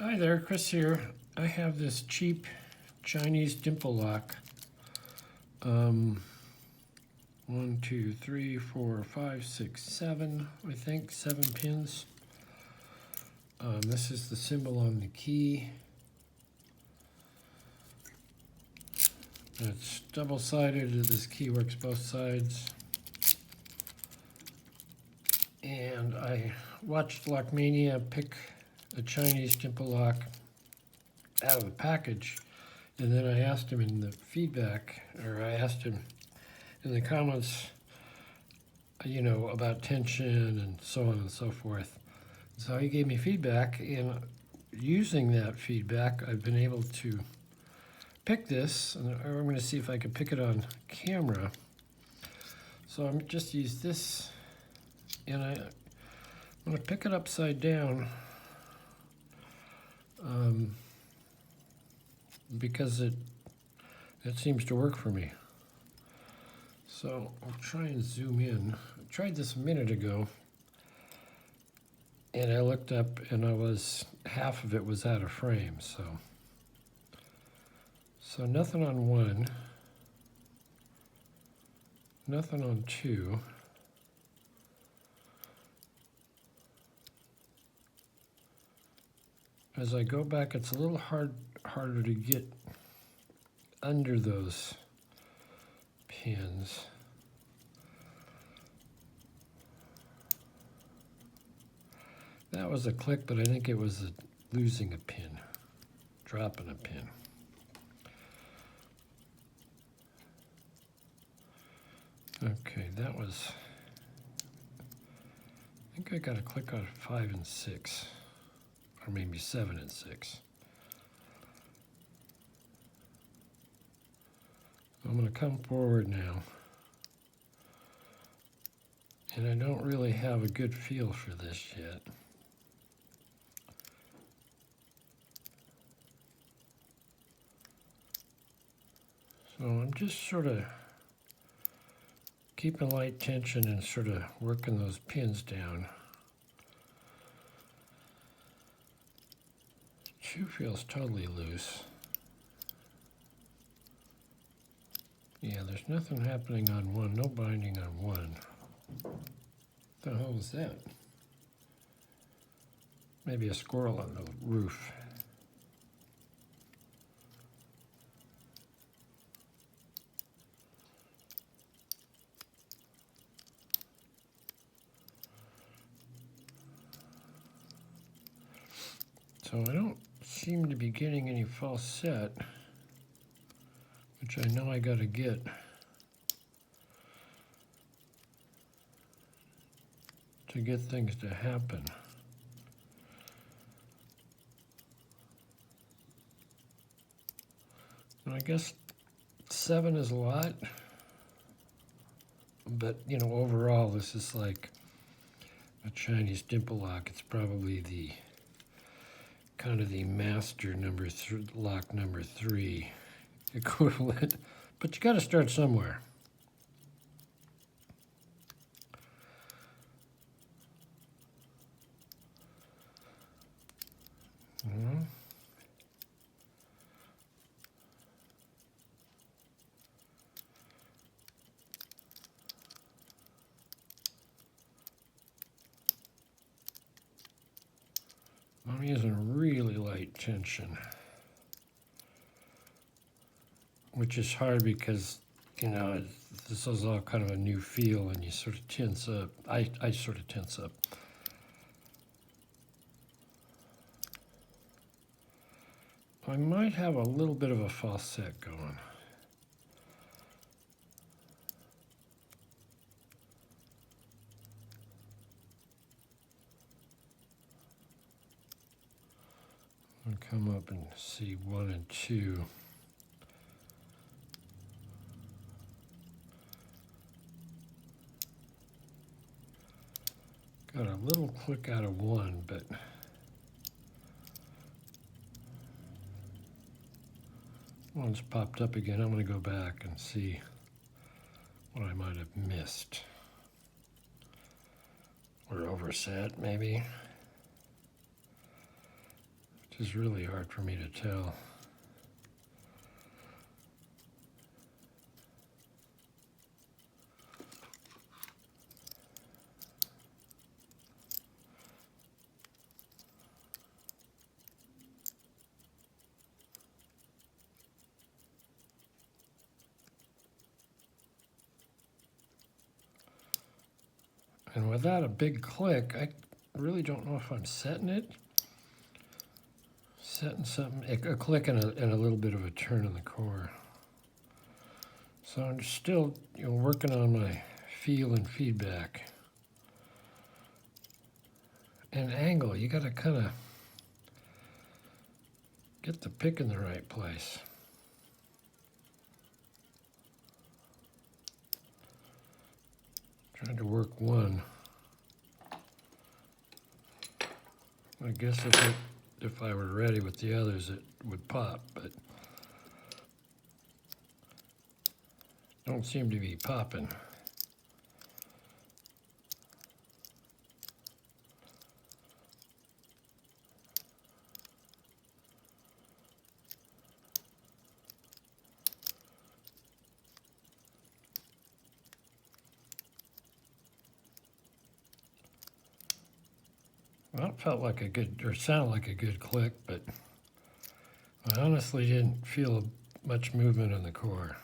Hi there, Chris here. I have this cheap Chinese Dimple lock. 1, 2, 3, 4, 5, 6, 7, I think, 7 pins. This is the symbol on the key. It's double-sided. This key works both sides. And I watched Lockmania pick a Chinese Dimple lock out of the package. And then I asked him in the feedback, or I asked him in the comments, about tension and so on and so forth. So he gave me feedback, and using that feedback, I've been able to pick this, and I'm going to see if I can pick it on camera. So I'm just use this, and I'm going to pick it upside down because it seems to work for me. So I'll try and zoom in. I tried this a minute ago, and I looked up, and half of it was out of frame. So nothing on 1, nothing on 2. As I go back, it's a little harder to get under those pins. That was a click, but I think it was losing a pin, dropping a pin. Okay, that was, I think I got a click on 5 and 6, or maybe 7 and 6. I'm going to come forward now, and I don't really have a good feel for this yet. So I'm just sort of keeping light tension and sort of working those pins down. 2 feels totally loose. Yeah, there's nothing happening on 1, no binding on 1. What the hell was that? Maybe a squirrel on the roof. So I don't seem to be getting any false set, which I know I gotta get to get things to happen. And I guess 7 is a lot, but overall this is like a Chinese Dimple lock. It's probably the kind of the master lock number 3 equivalent, but you got to start somewhere. I'm using really light tension, which is hard because, this is all kind of a new feel and you sort of tense up. I sort of tense up. I might have a little bit of a false set going. I'll come up and see 1 and 2. Got a little click out of 1, but one's popped up again. I'm going to go back and see what I might have missed or overset, maybe. It's really hard for me to tell. And without a big click, I really don't know if I'm setting it. Setting something, a click and a little bit of a turn in the core. So I'm still, working on my feel and feedback. And angle, you got to kind of get the pick in the right place. Trying to work one. I guess if I were ready with the others, it would pop, but don't seem to be popping. Well, it felt like a good, or sounded like a good click, but I honestly didn't feel much movement in the core.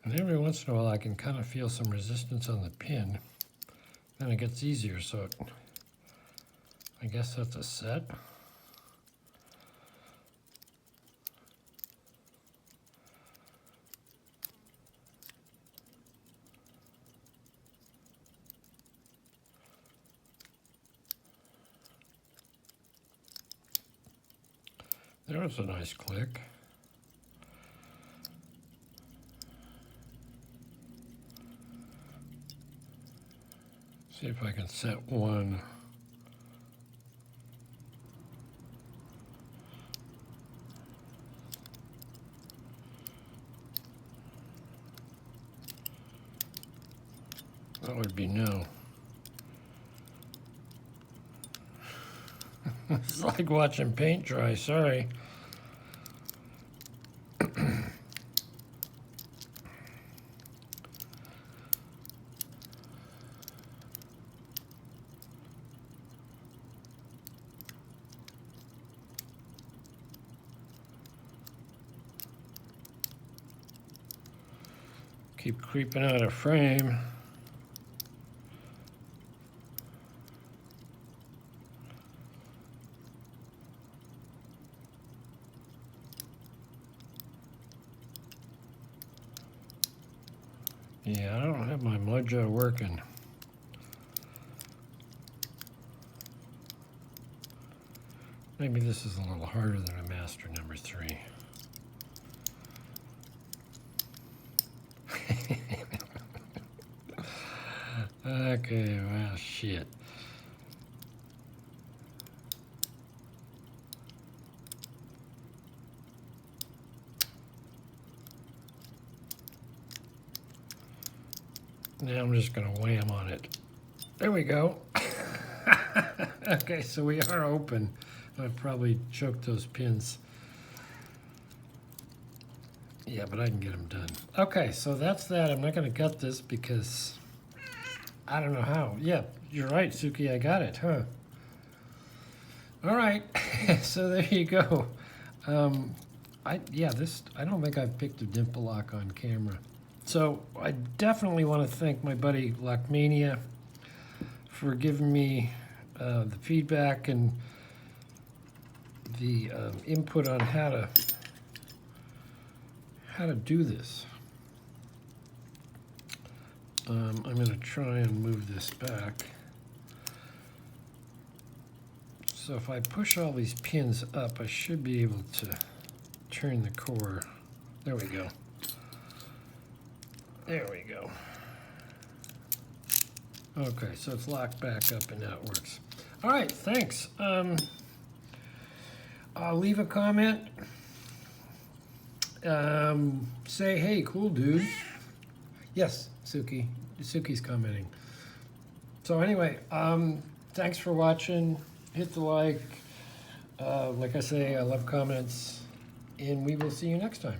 And every once in a while I can kind of feel some resistance on the pin. Then it gets easier, so I guess that's a set. There was a nice click. See if I can set one. That would be no. It's like watching paint dry, sorry. Keep creeping out of frame. Yeah, I don't have my mojo working. Maybe this is a little harder than a master number 3. Okay, well, shit. Now I'm just going to wham on it. There we go. Okay, so we are open. I've probably choked those pins. Yeah, but I can get them done. Okay, so that's that. I'm not going to gut this because I don't know how. Yeah, you're right, Suki. I got it, huh? All right, so there you go. I don't think I've picked a Dimple lock on camera. So I definitely want to thank my buddy Lockmania for giving me the feedback and the input on how to do this. I'm going to try and move this back. So if I push all these pins up, I should be able to turn the core. There we go. There we go. Okay, so it's locked back up and now it works. All right, thanks. I'll leave a comment. Say, hey, cool dude. Yes, Suki. Suki's commenting. So anyway, thanks for watching. Hit the like. Like I say, I love comments, and we will see you next time.